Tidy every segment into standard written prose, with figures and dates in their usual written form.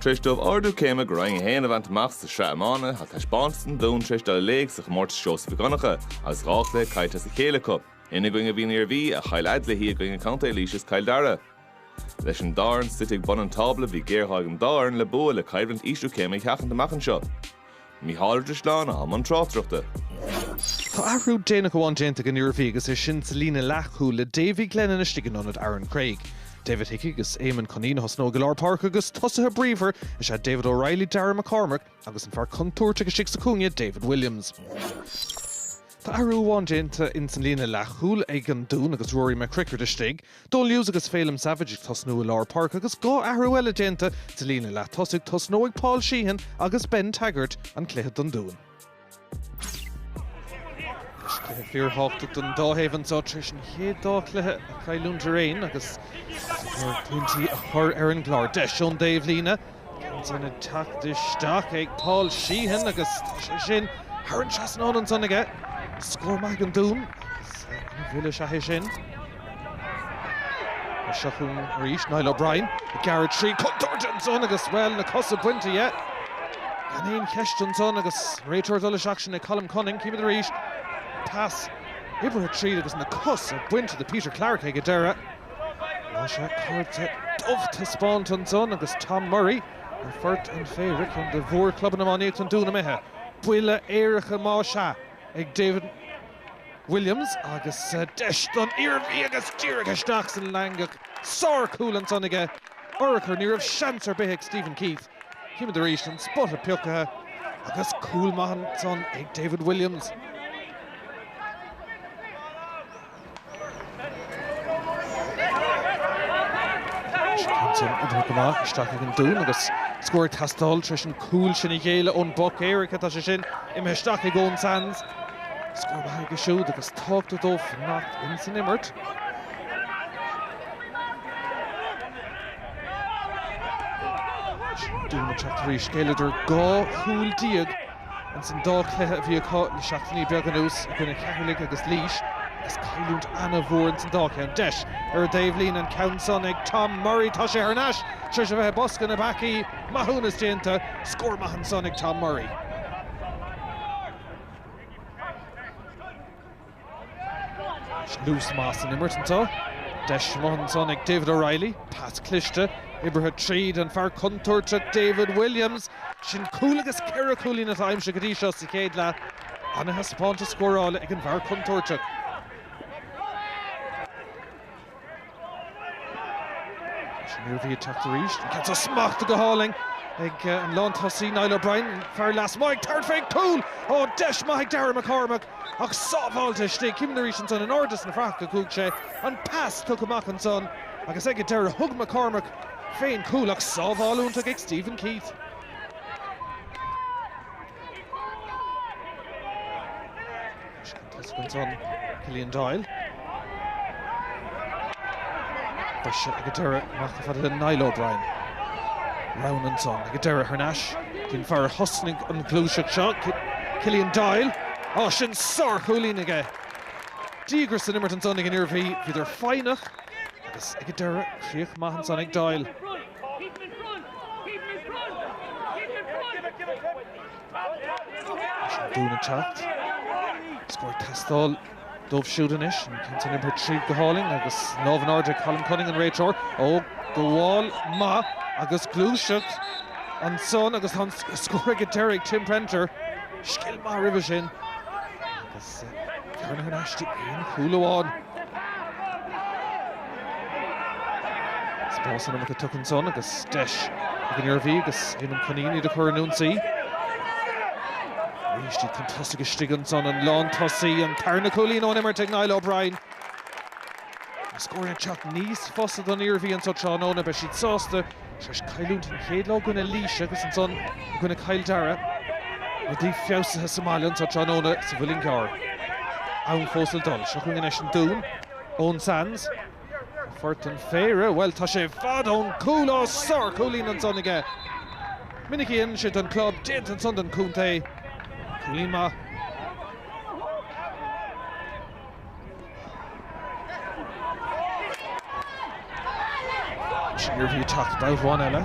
Tristómh ardú céime go raing héanamh antamach sa sreamána ha tá spánstan dún Tristómh léig sa chomórta seosa bhíonacha as ráchla caiite sa chéile cup. Ina going a bhíon Iarmhí a chailead le hí going a canta líisios caildara. Leis an dáran sitig bon an tabla bhí géirthagam dáran le bua le caibrant ísú céime cheachanta machchan seo. Mí háidir slán am an tráchtruachta. Tá ahrú déanach go bhain déanta go Iarmhí agus is sin Salína Leachú le David Glennon is stigan an Aaron Craig. David Hickey agus Éamon Conine hosnó go Lár Park agus tosathe bríomhar is sé David O'Reilly, Darren McCormack agus an fear contúirte go sig sa cúne David Williams. Tá ahrú bhain déanta in Salína Leachú ag an Dún agus Rory McCrickard is stig, Dul Lewis agus Phelim Savage ag tosnú Lár Park agus go ahrú eile déanta Salína Leach tosig tosnó ag Paul Sheehan agus Ben Taggart an cléthe don Dún. Fear hácht don dáhéhann sa tris an chéad dáclathe a cailún Derain agus Buaicphointí a chur ar an glár deisiún Dave Lína san a tactisteach ag Paul Sheehan agus sin thar an seasanán an son aige scór maith an Dún agus an bhuiile sethe sin a seachún ríis Niall O'Brien a Garrett trí contúirte an son agus well na cosa Buaicphointí gan éon cheist an son agus réiteir dul seach sin ag Colm Cunning cíime a ríis pass Ibrahim Tríd agus na cos a Buaicphointí de Peter Clark ag Dara. Lá sé cárta dubhta spáint an son agus Tom Murray ar fort an féric an de bhór cluban amíocht an Dúna methe. Buile éiricha má se ag David Williams agus deis don Iarmhí agus tíirigeisteach san Langach sár cool an son aige. Orachar ní raibh seans ar beitheag Stephen Keith. Cíime de ríis an spot a peocathe agus cool maithan son ag David Williams. Isteach an Dún agus scóir tastáil tris an cúil sin i chéile ón boc éiricha tá sé sin imime isteach ag ón sands. Scóir maith go siúd agus tágta dómh nach in san imirt. Dún na teachtarí scéileidir gá chúil díag an san dáclathe a bhí le seachtaí beag an ús a gona ceithlig agus líis as cailúnt anna bhór an san dácha an deis ar Dave Lín an count son ag Tom Murray tá sé ar náis tris a bheith boscan na bací maithúnas déanta scór maithan son ag Tom Murray. Lús más an imirt antá deis maithan son ag David O'Reilly pas cliste Ibrahim Tríd an fear contúirte David Williams sin cool agus ceire coolí na time se go dtí seo sa chéad le anathe spáinte scórála ag an fear contúirte. Iarmhí teachta ríis an cad smachta go háling ag an lán tosaí Niall O'Brien fear las maith third fake cool ó deis maith Darren McCormack ach sábháilte stig cíime na ríis an son an ordas na fracha cúg sé an pass tuc amach an son agus ag Darren thug McCormack féin cool ach sábháilúnta ag Stephen Keith. An son Cillian Doyle ag Dara nach fad an Niall O'Brien round an son ag Dara Harnash dín fear hosnig an glúiseach seo Cillian Doyle sin sár choilín aige dígur san imirt an son ag an Iarmhí bhí ar fáinach agus ag Dara chríoch maithan son ag Doyle. Dún an teacht scóir tastáil dómh siúdanis an cintin impir tríd go háling agus námhan ardra Colm Cunning an réiteir ó go bháil ma agus glúiseach an son agus scóir ag Derek Tim Prenter scill má ribh sin agus cearna an eistí aon chúlaháin. Spásan am go tuc an son agus deis ag an Iarmhí agus Éamon Conine de chur anúnsaí. Ríistí fantastic stigan son an lán tosaí an tarna coolín ón imirt ag Niall O'Brien. Scóir an teach níos fosad an Iarmhí an sotrán óna be siad sásta tris cailúnt an chéad lá gona líise agus an son gona cail Dara a dtí fiosathe Somália an sotrán óna sa bhfuilín ceár. Ann fósil dul seachún in an Dún ón sands fort an féire well tá sé fad ón cool ó sár coolín an son aige. Minic íon siad an club déant an son an cúnta coolín ma. Iarmhí tacht báhhain eile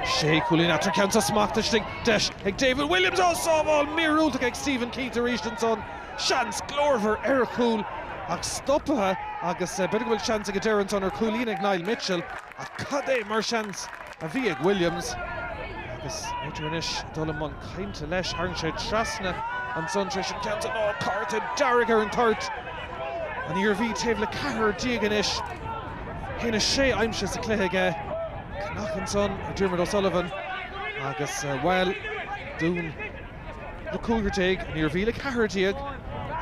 Shea Coolin after Kansas smacht the sting Desh ag David Williams also all mirúlta ag Stephen Keith a ríist an son Shans Glorver Eric Cool ag stoppa agus bit bhfuil chance ag Darren son ar Coolín ag Niall Mitchell a cadé mar chance a bhí ag Williams agus Adrianish Dolamon cainte leis haring sé trasna an son Trish and Kansas nó carta Darrigar an third an Iarmhí taobh le cahar díganish héna sé aimse sa cléige Knach son Dermot O'Sullivan agus well Dún the Cougar take and Iarmhí le cahar díag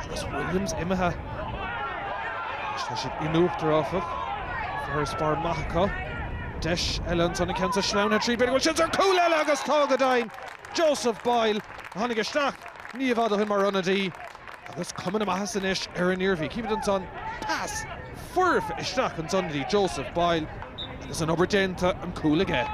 agus Williams imethe Tá si inúachtar áfach for her Spórt Machacha Desh Ellen son Kansas Schleuna trí bit bhfuil sin ar cool eile agus tágadain Joseph Boyle a tháinig isteach ní bhfad him mar runadí agus cumann amachas inis ar an Iarmhí cíbit an son pass furf isteach an sonadí Joseph Boyle agus an oberdénta an cool aige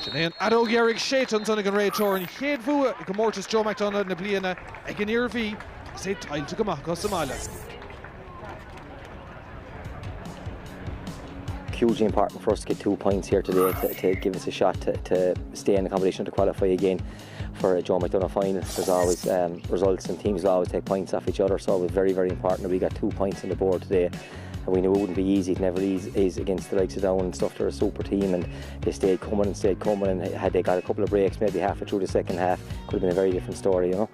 Sinéan adó Gehrig Shaitan son ag an réitor an chéad bhua ag go mórtas Joe McDonagh na bliana ag an Iarmhí agus é tailte go macha Somália. Hugely important for us to get 2 points here today to give us a shot to stay in the competition, to qualify again for a Joe McDonagh final. There's always results and teams will always take points off each other, so it was very, very important that we got 2 points on the board today. And we knew it wouldn't be easy, it never is against the likes of Down and stuff. They're a super team and they stayed coming and had they got a couple of breaks, maybe halfway through the second half, could have been a very different story, you know.